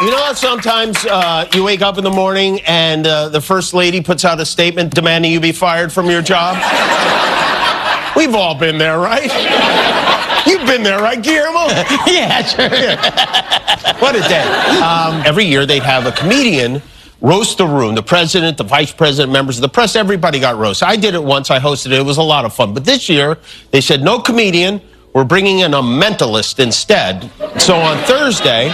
You know how sometimes you wake up in the morning and the first lady puts out a statement demanding you be fired from your job? We've all been there, right? You've been there, right, Guillermo? Yeah, sure. Yeah. What a day. Every year they'd have a comedian roast the room. The president, the vice president, members of the press, everybody got roasted. I did it once. I hosted it. It was a lot of fun. But this year, they said, no comedian. We're bringing in a mentalist instead. So on Thursday,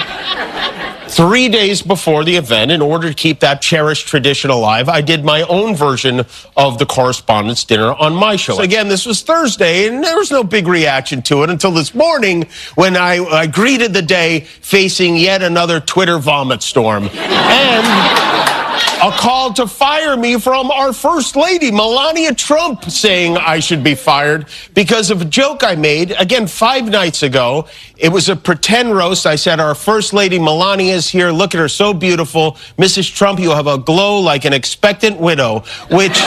3 days before the event, in order to keep that cherished tradition alive, I did my own version of the Correspondents' Dinner on my show. So again, this was Thursday, and there was no big reaction to it until this morning when I greeted the day facing yet another Twitter vomit storm. And a call to fire me from our First Lady, Melania Trump, saying I should be fired because of a joke I made, again, 5 nights ago. It was a pretend roast. I said, our First Lady Melania is here. Look at her, so beautiful. Mrs. Trump, you have a glow like an expectant widow, which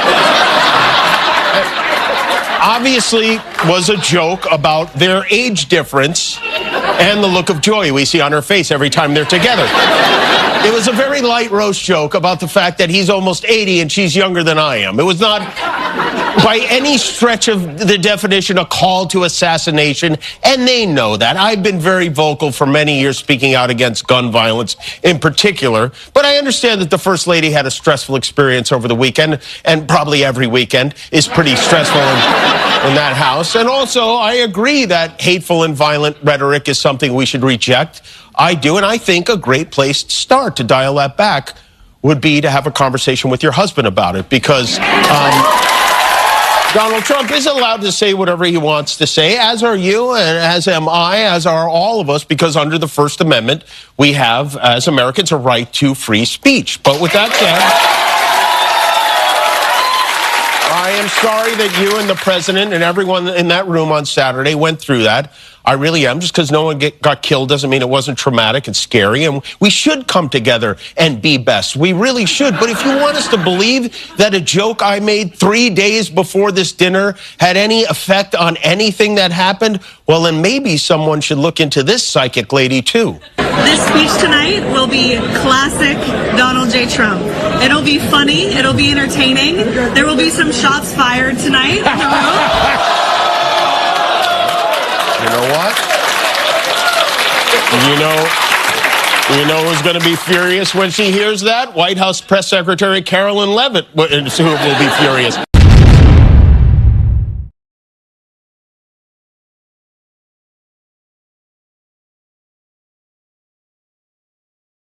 obviously was a joke about their age difference and the look of joy we see on her face every time they're together. It was a very light roast joke about the fact that he's almost 80 and she's younger than I am. It was not, by any stretch of the definition, a call to assassination, and they know that. I've been very vocal for many years speaking out against gun violence in particular, but I understand that the First Lady had a stressful experience over the weekend, and probably every weekend is pretty stressful in that house. And also, I agree that hateful and violent rhetoric is something we should reject. I do, and I think a great place to start to dial that back would be to have a conversation with your husband about it, because Donald Trump is allowed to say whatever he wants to say, as are you, and as am I, as are all of us, because under the First Amendment, we have, as Americans, a right to free speech. But with that said, I am sorry that you and the president and everyone in that room on Saturday went through that. I really am. Just because no one got killed doesn't mean it wasn't traumatic and scary. And we should come together and be best. We really should. But if you want us to believe that a joke I made 3 days before this dinner had any effect on anything that happened, well, then maybe someone should look into this psychic lady, too. This speech tonight will be classic Donald J. Trump. It'll be funny. It'll be entertaining. There will be some shots fired tonight. You know what? You know who's going to be furious when she hears that? White House Press Secretary Carolyn Levitt, who will be furious.